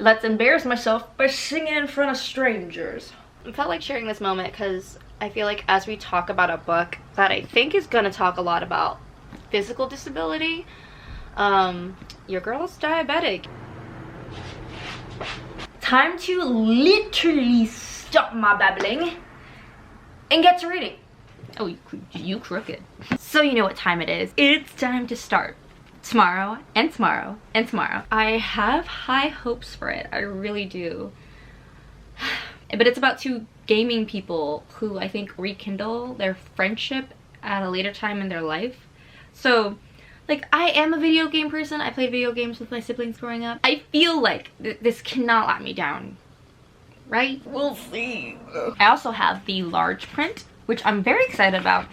Let's embarrass myself by singing in front of strangers. I felt like sharing this moment because I feel like as we talk about a book that I think is going to talk a lot about physical disability, your girl's diabetic. Time to literally stop my babbling and get to reading. Oh, you crooked. So you know what time it is. It's time to start. Tomorrow and tomorrow and tomorrow. I have high hopes for it. I really do. But it's about two gaming people who I think rekindle their friendship at a later time in their life. So, like, I am a video game person. I played video games with my siblings growing up. I feel like this cannot let me down, right? We'll see. I also have the large print, which I'm very excited about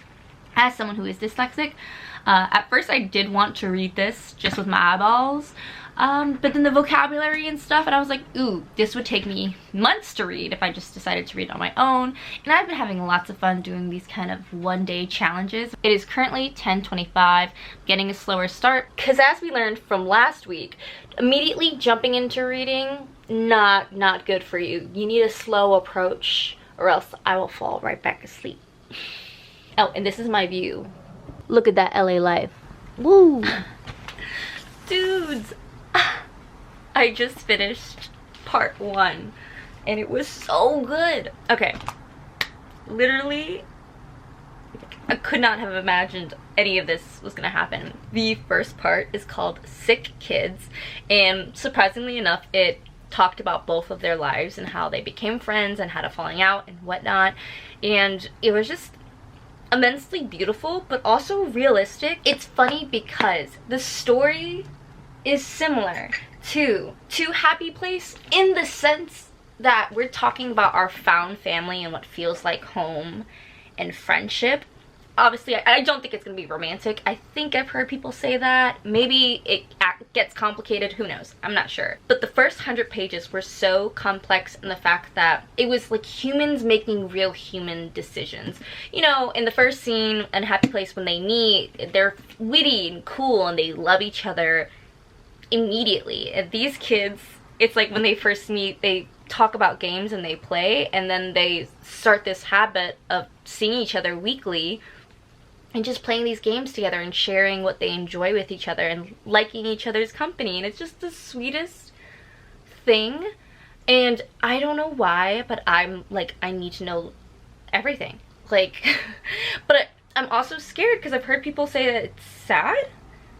as someone who is dyslexic. At first I did want to read this just with my eyeballs, but then the vocabulary and stuff, and I was like, ooh, this would take me months to read if I just decided to read on my own. And I've been having lots of fun doing these kind of one-day challenges. It is currently 10:25, getting a slower start, because as we learned from last week, immediately jumping into reading, not good for you. You need a slow approach, or else I will fall right back asleep. Oh, and this is my view. Look at that LA life. Woo! Dudes, I just finished part 1 and it was so good. Okay, literally, I could not have imagined any of this was gonna happen. The first part is called Sick Kids, and surprisingly enough, it talked about both of their lives and how they became friends and had a falling out and whatnot. And it was just immensely beautiful, but also realistic. It's funny because the story is similar to Happy Place in the sense that we're talking about our found family and what feels like home and friendship. Obviously, I don't think it's gonna be romantic. I think I've heard people say that. Maybe it gets complicated, who knows? I'm not sure. But the first 100 pages were so complex in the fact that it was like humans making real human decisions. You know, in the first scene in Happy Place, when they meet, they're witty and cool and they love each other immediately. And these kids, it's like when they first meet, they talk about games and they play, and then they start this habit of seeing each other weekly and just playing these games together and sharing what they enjoy with each other and liking each other's company. And it's just the sweetest thing. And I don't know why, but I'm like, I need to know everything. Like, but I'm also scared because I've heard people say that it's sad.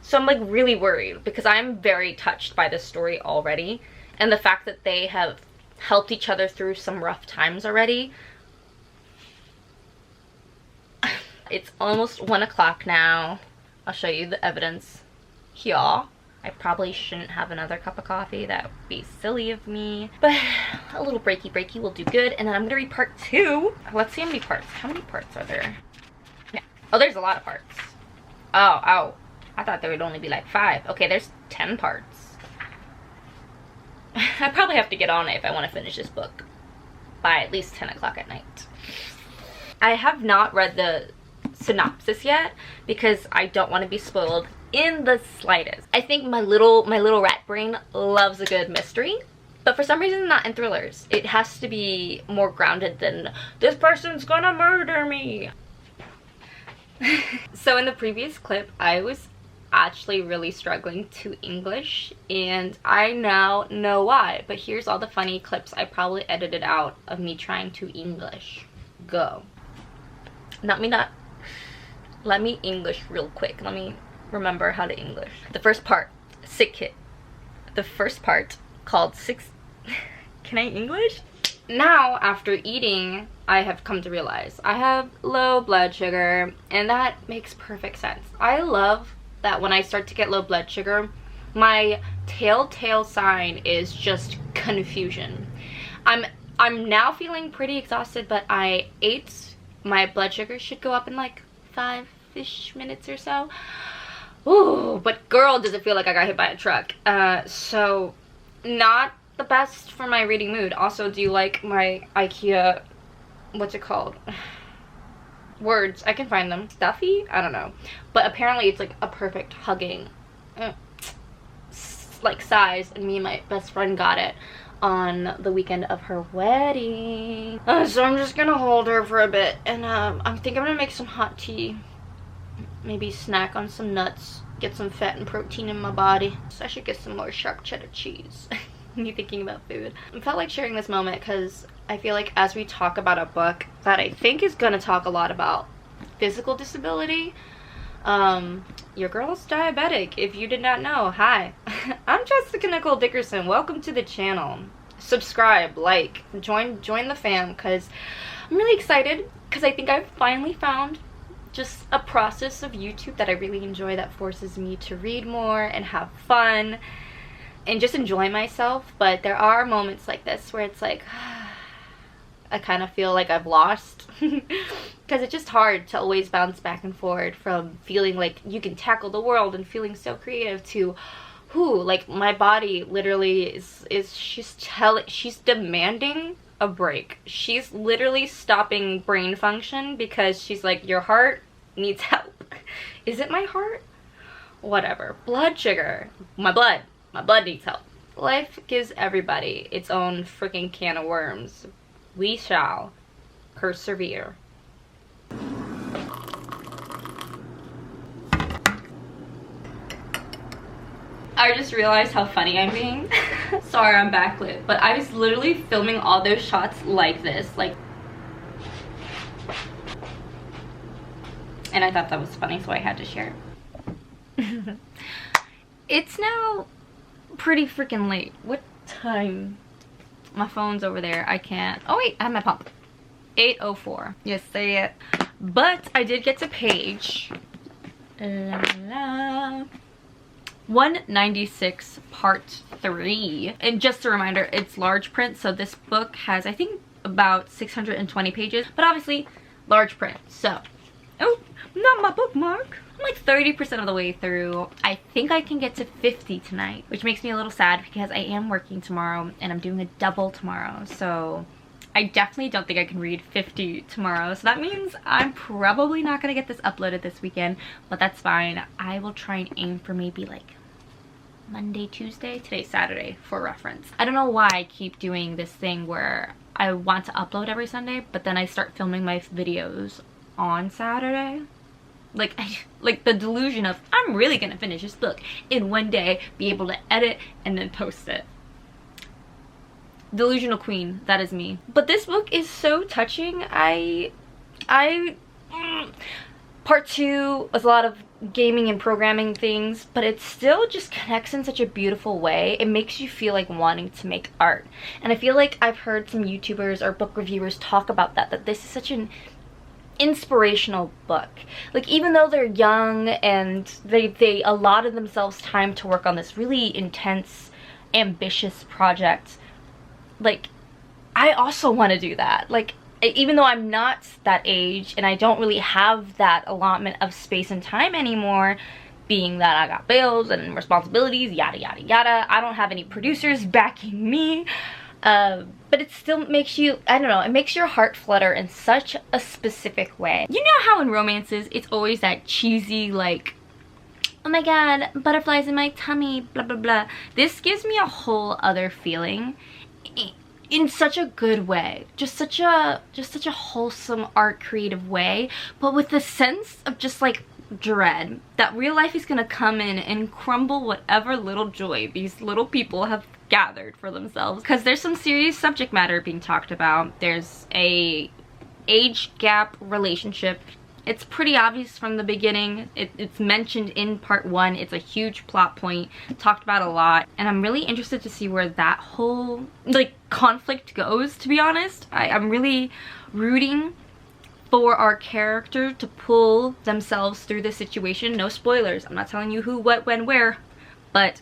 So I'm like really worried because I'm very touched by this story already. And the fact that they have helped each other through some rough times already. It's almost 1 o'clock now. I'll show you the evidence here. I probably shouldn't have another cup of coffee. That would be silly of me. But a little breaky will do good. And then I'm gonna read part 2. Let's see how many parts. How many parts are there? Yeah. Oh, there's a lot of parts. Oh. I thought there would only be like 5. Okay, there's 10 parts. I probably have to get on it if I want to finish this book by at least 10 o'clock at night. I have not read the synopsis yet because I don't want to be spoiled in the slightest. I think my little rat brain loves a good mystery, but for some reason not in thrillers. It has to be more grounded than this person's gonna murder me. So in the previous clip, I was actually really struggling to English, and I now know why. But here's all the funny clips I probably edited out of me trying to English. Go. Let me English real quick. Let me remember how to English. The first part, Sick Kid. The first part called Six. Can I English? Now, after eating, I have come to realize I have low blood sugar, and that makes perfect sense. I love that when I start to get low blood sugar, my telltale sign is just confusion. I'm now feeling pretty exhausted, but I ate. My blood sugar should go up in like 5-ish minutes or so. Ooh, but girl, does it feel like I got hit by a truck. So not the best for my reading mood. Also, do you like my IKEA, what's it called? Words, I can find them. Stuffy? I don't know. But apparently it's like a perfect hugging like size, and me and my best friend got it on the weekend of her wedding. So I'm just gonna hold her for a bit, and I think I'm gonna make some hot tea, maybe snack on some nuts, get some fat and protein in my body. So I should get some more sharp cheddar cheese. Me thinking about food. I felt like sharing this moment because I feel like as we talk about a book that I think is gonna talk a lot about physical disability, your girl's diabetic. If you did not know, hi. I'm Jessica Nicole Dickerson. Welcome to the channel. Subscribe, like, join the fam, because I'm really excited because I think I've finally found just a process of YouTube that I really enjoy, that forces me to read more and have fun and just enjoy myself. But there are moments like this where it's like I kind of feel like I've lost because it's just hard to always bounce back and forward from feeling like you can tackle the world and feeling so creative to like my body literally she's demanding a break. She's literally stopping brain function because she's like, your heart needs help. Is it my heart? Whatever. Blood sugar. My blood needs help. Life gives everybody its own freaking can of worms. We shall persevere. I just realized how funny I'm being. Sorry, I'm backlit, but I was literally filming all those shots like this, like, and I thought that was funny, so I had to share it. It's now pretty freaking late. What time? My phone's over there. I can't. Oh wait, I have my pump. 8:04. Yes, say it. But I did get to page 196 part 3. And just a reminder, it's large print, so this book has, I think, about 620 pages, but obviously large print. So, oh, not my bookmark. I'm like 30% of the way through. I think I can get to 50 tonight, which makes me a little sad because I am working tomorrow and I'm doing a double tomorrow. So I definitely don't think I can read 50 tomorrow. So that means I'm probably not gonna get this uploaded this weekend, but that's fine. I will try and aim for maybe like Monday, Tuesday. Today's Saturday for reference. I don't know why I keep doing this thing where I want to upload every Sunday, but then I start filming my videos on Saturday. Like the delusion of I'm really gonna finish this book in one day, be able to edit and then post it. Delusional queen, that is me. But this book is so touching. Part 2 was a lot of gaming and programming things, but it still just connects in such a beautiful way. It makes you feel like wanting to make art. And I feel like I've heard some YouTubers or book reviewers talk about that this is such an inspirational book. Like, even though they're young and they allotted themselves time to work on this really intense, ambitious project, like, I also want to do that. Like, even though I'm not that age and I don't really have that allotment of space and time anymore, being that I got bills and responsibilities, yada yada yada, I don't have any producers backing me, but it still makes you, I don't know, it makes your heart flutter in such a specific way. You know how in romances it's always that cheesy, like, oh my god, butterflies in my tummy, blah blah blah. This gives me a whole other feeling in such a good way. Just such a wholesome, art creative way, but with the sense of just like dread that real life is gonna come in and crumble whatever little joy these little people have gathered for themselves, because there's some serious subject matter being talked about. There's a age gap relationship. It's pretty obvious from the beginning. It's mentioned in part 1. It's a huge plot point, talked about a lot, and I'm really interested to see where that whole like conflict goes, to be honest. I'm really rooting for our character to pull themselves through this situation. No spoilers. I'm not telling you who, what, when, where, but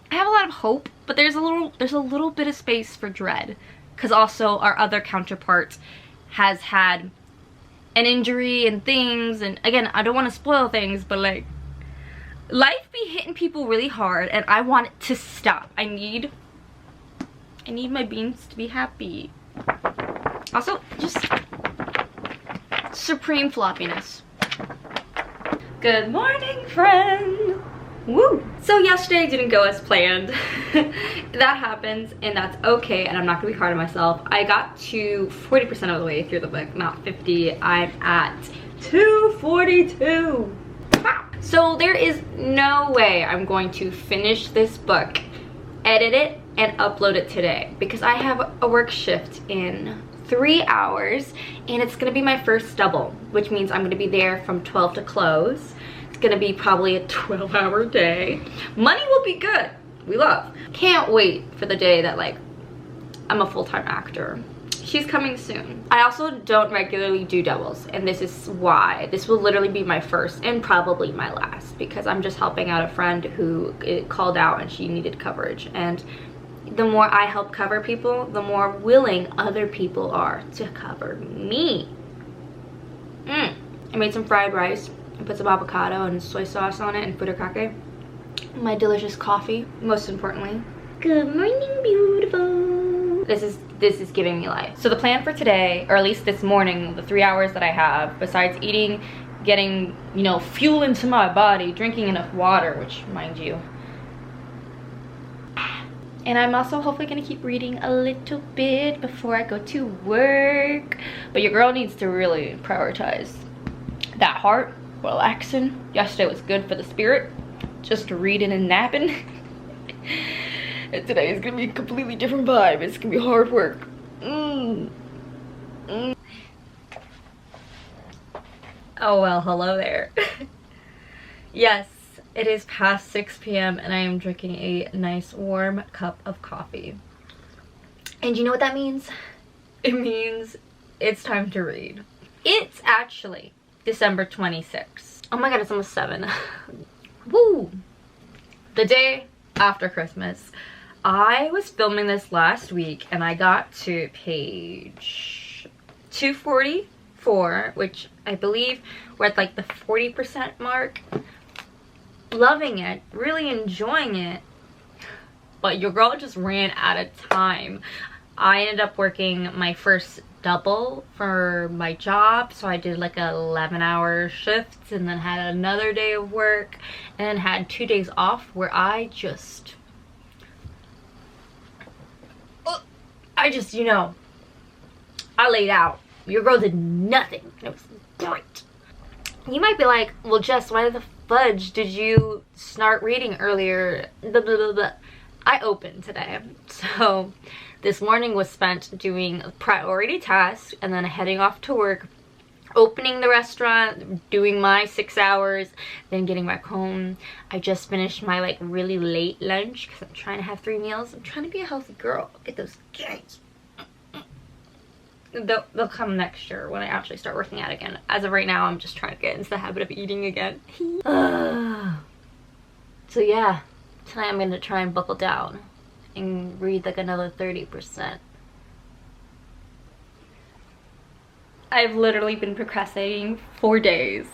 I have a lot of hope, but there's a little bit of space for dread, because also our other counterpart has had an injury and things, and again, I don't want to spoil things, but like, life be hitting people really hard and I want it to stop. I need my beans to be happy. Also, just supreme floppiness. Good morning, friend. Woo! So yesterday didn't go as planned. That happens, and that's okay, and I'm not gonna be hard on myself. I got to 40% of the way through the book, not 50. I'm at 242. So there is no way I'm going to finish this book, edit it, and upload it today because I have a work shift in 3 hours, and it's gonna be my first double, which means I'm gonna be there from 12 to close. It's gonna be probably a 12-hour day. Money will be good. We love. Can't wait for the day that like I'm a full-time actor. She's coming soon. I also don't regularly do doubles, and this is why. This will literally be my first and probably my last because I'm just helping out a friend who called out and she needed coverage. And the more I help cover people, the more willing other people are to cover me. I made some fried rice. I put some avocado and soy sauce on it and furikake. My delicious coffee, most importantly. Good morning, beautiful. This is giving me life. So the plan for today, or at least this morning, the 3 hours that I have, besides eating, getting, you know, fuel into my body, drinking enough water, which, mind you. And I'm also hopefully gonna keep reading a little bit before I go to work. But your girl needs to really prioritize that heart. Relaxing. Yesterday was good for the spirit. Just reading and napping. And today is gonna be a completely different vibe. It's gonna be hard work. Oh well, hello there. Yes, it is past 6 p.m. and I am drinking a nice warm cup of coffee. And you know what that means? It means it's time to read. It's actually December 26th. Oh my god, it's almost 7. Woo! The day after Christmas. I was filming this last week and I got to page 244, which I believe we're at like the 40% mark. Loving it, really enjoying it. But your girl just ran out of time. I ended up working my first double for my job, so I did like 11-hour shifts and then had another day of work and had 2 days off where I just you know, I laid out. Your girl did nothing. It was great. You might be like, well, Jess, why the fudge did you start reading earlier? Blah, blah, blah, blah. I opened today, so this morning was spent doing priority tasks and then heading off to work, opening the restaurant, doing my 6 hours, then getting back home. I just finished my like really late lunch because I'm trying to have 3 meals. I'm trying to be a healthy girl. Get those gains. They'll come next year when I actually start working out again. As of right now, I'm just trying to get into the habit of eating again. So yeah, tonight I'm gonna try and buckle down and read like another 30%. I've literally been procrastinating for days.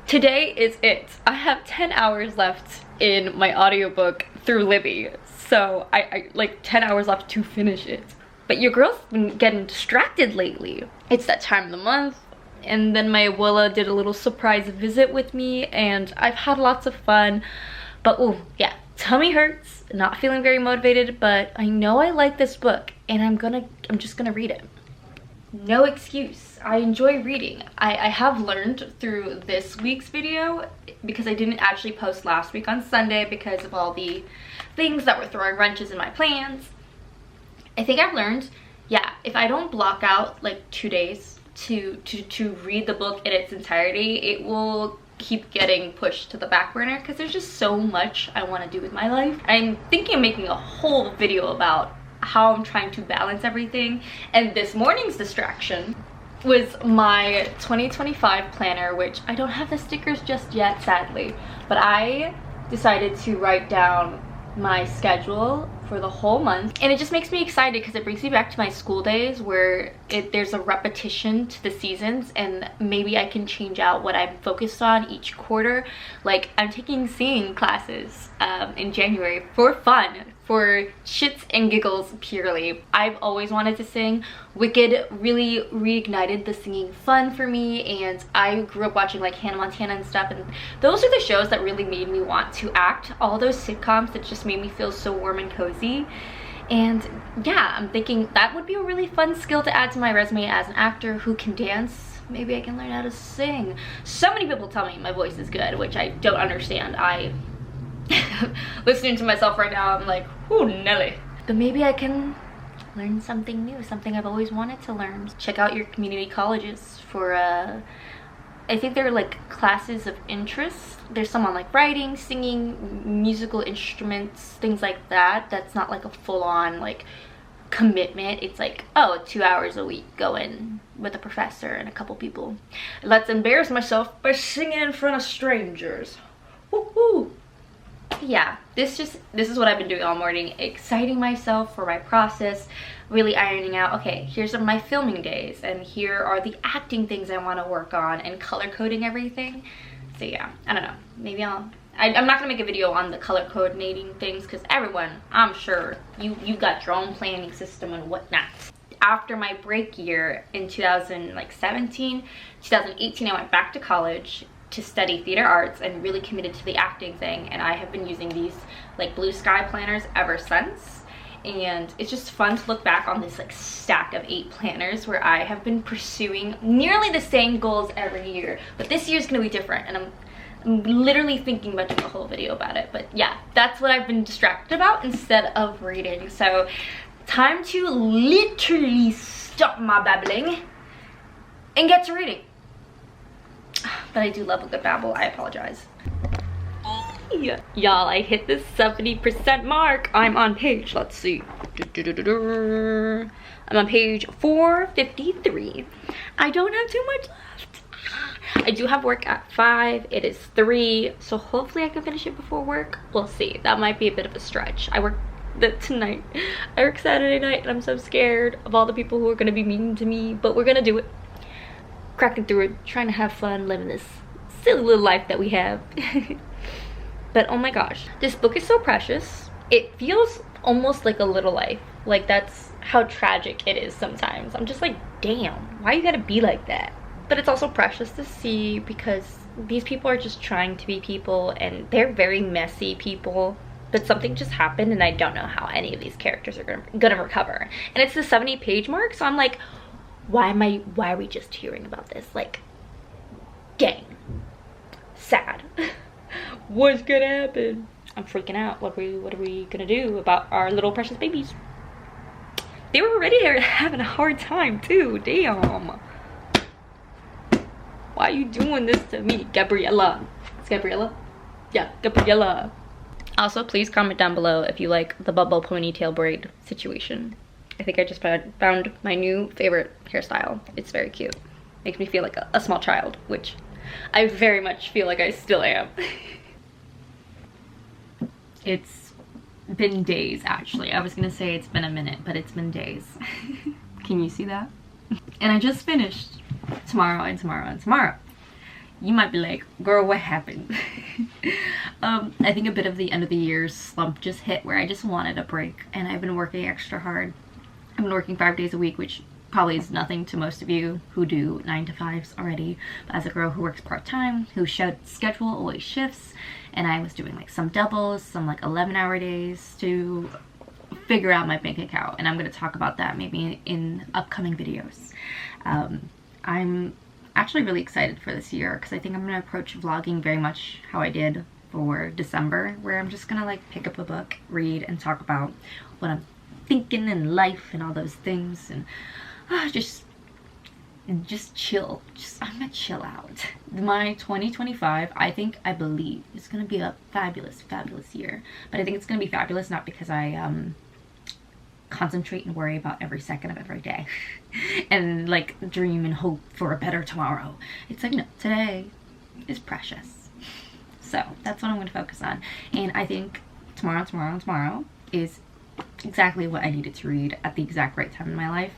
Today is it. I have 10 hours left in my audiobook through Libby. So I like 10 hours left to finish it. But your girl's been getting distracted lately. It's that time of the month. And then my abuela did a little surprise visit with me and I've had lots of fun. But oh yeah, tummy hurts, not feeling very motivated, but I know I like this book and I'm just gonna read it. No excuse. I enjoy reading. I have learned through this week's video, because I didn't actually post last week on Sunday because of all the things that were throwing wrenches in my plans. I think I've learned, yeah, if I don't block out like 2 days to read the book in its entirety, it will keep getting pushed to the back burner because there's just so much I want to do with my life. I'm thinking of making a whole video about how I'm trying to balance everything, and this morning's distraction was my 2025 planner, which I don't have the stickers just yet, sadly, but I decided to write down my schedule for the whole month, and it just makes me excited because it brings me back to my school days where there's a repetition to the seasons, and maybe I can change out what I'm focused on each quarter. Like I'm taking singing classes in January for fun, for shits and giggles purely. I've always wanted to sing. Wicked really reignited the singing fun for me, and I grew up watching like Hannah Montana and stuff, and those are the shows that really made me want to act. All those sitcoms that just made me feel so warm and cozy. And yeah, I'm thinking that would be a really fun skill to add to my resume as an actor who can dance. Maybe I can learn how to sing. So many people tell me my voice is good, which I don't understand. Listening to myself right now, I'm like, ooh, Nelly. But maybe I can learn something new, something I've always wanted to learn. Check out your community colleges for, I think they're like classes of interest. There's some on like writing, singing, musical instruments, things like that. That's not like a full-on like commitment. It's like, oh, 2 hours a week, go in with a professor and a couple people. Let's embarrass myself by singing in front of strangers. Woohoo! Yeah, this is what I've been doing all morning, exciting myself for my process, really ironing out, okay, here's my filming days, and here are the acting things I want to work on, and color coding everything. So yeah, I don't know, maybe I'm not gonna make a video on the color coordinating things, because everyone, I'm sure you got your own planning system and whatnot. After my break year in 2017, 2018, I went back to college to study theater arts and really committed to the acting thing, and I have been using these like blue sky planners ever since, and it's just fun to look back on this like stack of 8 planners where I have been pursuing nearly the same goals every year, but this year's gonna be different, and I'm literally thinking about doing a whole video about it. But yeah, that's what I've been distracted about instead of reading. So time to literally stop my babbling and get to reading. But I do love a good babble. I apologize. Y'all, I hit the 70% mark. I'm on page, let's see. I'm on page 453. I don't have too much left. I do have work at 5. It is 3, so hopefully I can finish it before work. We'll see. That might be a bit of a stretch. I work tonight. I work Saturday night, and I'm so scared of all the people who are going to be mean to me, but we're gonna do it. Cracking through it, trying to have fun, living this silly little life that we have. But oh my gosh, this book is so precious. It feels almost like a little life. Like, that's how tragic it is sometimes. I'm just like, damn, why you gotta be like that? But it's also precious to see because these people are just trying to be people, and they're very messy people. But something just happened, and I don't know how any of these characters are gonna recover. And it's the 70-page mark, so I'm like, why are we just hearing about this? Like, dang, sad. What's gonna happen? I'm freaking out. What are we gonna do about our little precious babies? They were already having a hard time too. Damn. Why are you doing this to me, Gabriella? It's Gabriella? Yeah, Gabriella. Also, please comment down below if you like the bubble ponytail braid situation. I think I just found my new favorite hairstyle. It's very cute. Makes me feel like a small child, which I very much feel like I still am. It's been days, actually. I was gonna say it's been a minute, but it's been days. Can you see that? And I just finished tomorrow and tomorrow and tomorrow. You might be like, girl, what happened? I think a bit of the end of the year slump just hit where I just wanted a break, and I've been working extra hard. I've been working 5 days a week, which probably is nothing to most of you who do 9 to 5s already. But as a girl who works part-time, who schedule always shifts, and I was doing like some doubles, some like 11-hour days to figure out my bank account, and I'm going to talk about that maybe in upcoming videos. I'm actually really excited for this year because I think I'm going to approach vlogging very much how I did for December, where I'm just going to like pick up a book, read, and talk about what I'm thinking in life and all those things, and just chill. I'm gonna chill out. My 2025, I believe is gonna be a fabulous year, but I think it's gonna be fabulous not because I concentrate and worry about every second of every day and like dream and hope for a better tomorrow. It's like, no, today is precious. So that's what I'm gonna focus on, and I think tomorrow is exactly what I needed to read at the exact right time in my life,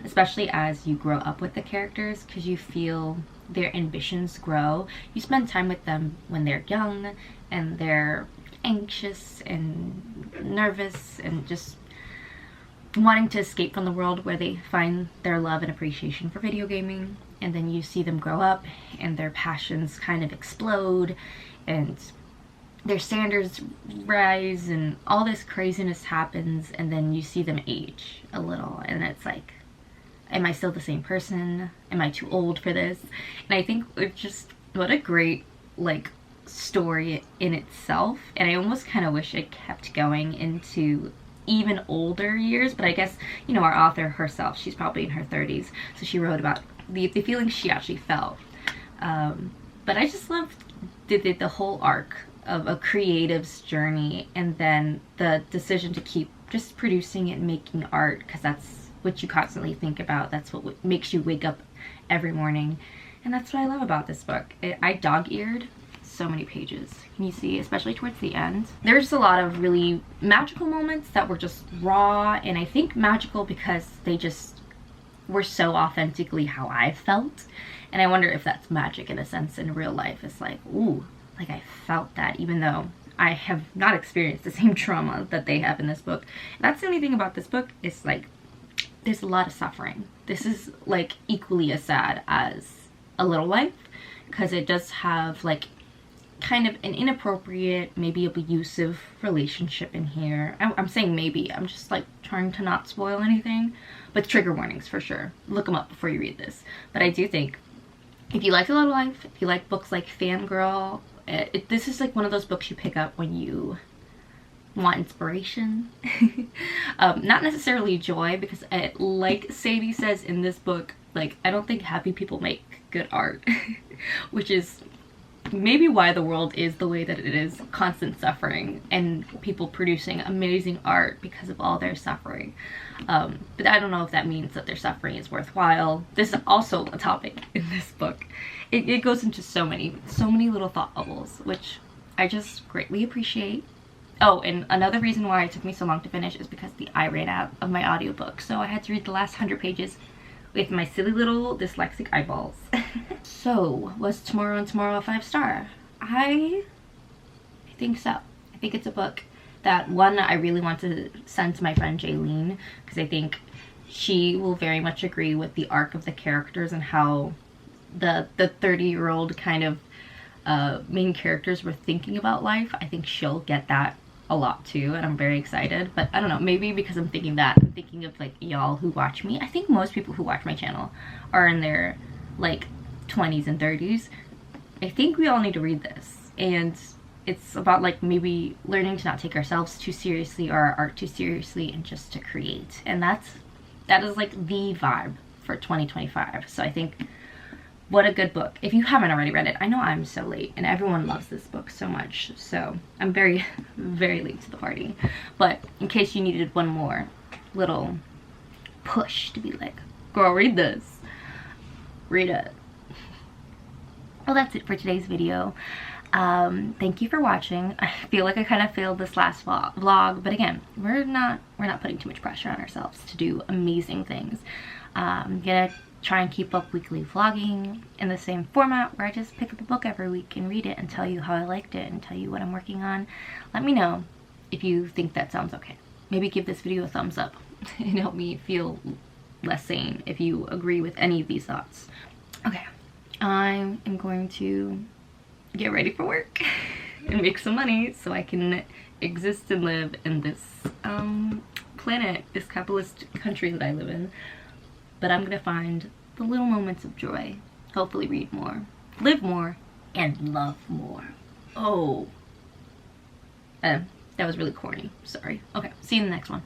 especially as you grow up with the characters, because you feel their ambitions grow. You spend time with them when they're young and they're anxious and nervous and just wanting to escape from the world where they find their love and appreciation for video gaming. And then you see them grow up and their passions kind of explode and their standards rise and all this craziness happens, and then you see them age a little and it's like, am I still the same person? Am I too old for this? And I think it's just, what a great like story in itself. And I almost kind of wish it kept going into even older years, but I guess, you know, our author herself, she's probably in her 30s, so she wrote about the feelings she actually felt. But I just loved the whole arc of a creative's journey, and then the decision to keep just producing and making art, because that's what you constantly think about. That's what makes you wake up every morning, and that's what I love about this book. I dog-eared so many pages. Can you see? Especially towards the end. There's a lot of really magical moments that were just raw, and I think magical because they just were so authentically how I felt. And I wonder if that's magic in a sense in real life. It's like, ooh, like I felt that, even though I have not experienced the same trauma that they have in this book. And that's the only thing about this book, is like there's a lot of suffering. This is like equally as sad as A Little Life, because it does have like kind of an inappropriate, maybe abusive relationship in here. I'm saying maybe, I'm just like trying to not spoil anything, but trigger warnings for sure. Look them up before you read this. But I do think if you like A Little Life, if you like books like Fangirl, this is like one of those books you pick up when you want inspiration. Not necessarily joy, because like Sadie says in this book, like I don't think happy people make good art, which is maybe why the world is the way that it is. Constant suffering and people producing amazing art because of all their suffering. But I don't know if that means that their suffering is worthwhile. This is also a topic in this book. It goes into so many little thought bubbles, which I just greatly appreciate. Oh, and another reason why it took me so long to finish is because I ran out of my audiobook, so I had to read the last 100 pages with my silly little dyslexic eyeballs. So, was Tomorrow and Tomorrow a 5-star? I think so. I think it's a book that, one, I really want to send to my friend Jaylene, because I think she will very much agree with the arc of the characters and how the 30-year-old kind of main characters were thinking about life. I think she'll get that a lot too, and I'm very excited. But I don't know, maybe because I'm thinking that, I'm thinking of like y'all who watch me. I think most people who watch my channel are in their like 20s and 30s. I think we all need to read this, and it's about like maybe learning to not take ourselves too seriously or our art too seriously, and just to create. And that is like the vibe for 2025. So I think, what a good book. If you haven't already read it, I know I'm so late and everyone loves this book so much, so I'm very, very late to the party. But in case you needed one more little push to be like, girl, read this. Read it. Well, that's it for today's video. Thank you for watching. I feel like I kind of failed this last vlog, but again, we're not putting too much pressure on ourselves to do amazing things. I'm gonna try and keep up weekly vlogging in the same format, where I just pick up a book every week and read it and tell you how I liked it and tell you what I'm working on. Let me know if you think that sounds okay. Maybe give this video a thumbs up and help me feel less sane if you agree with any of these thoughts. Okay, I am going to get ready for work and make some money so I can exist and live in this planet, this capitalist country that I live in. But I'm gonna find the little moments of joy, hopefully read more, live more, and love more. Oh, that was really corny, sorry. Okay, see you in the next one.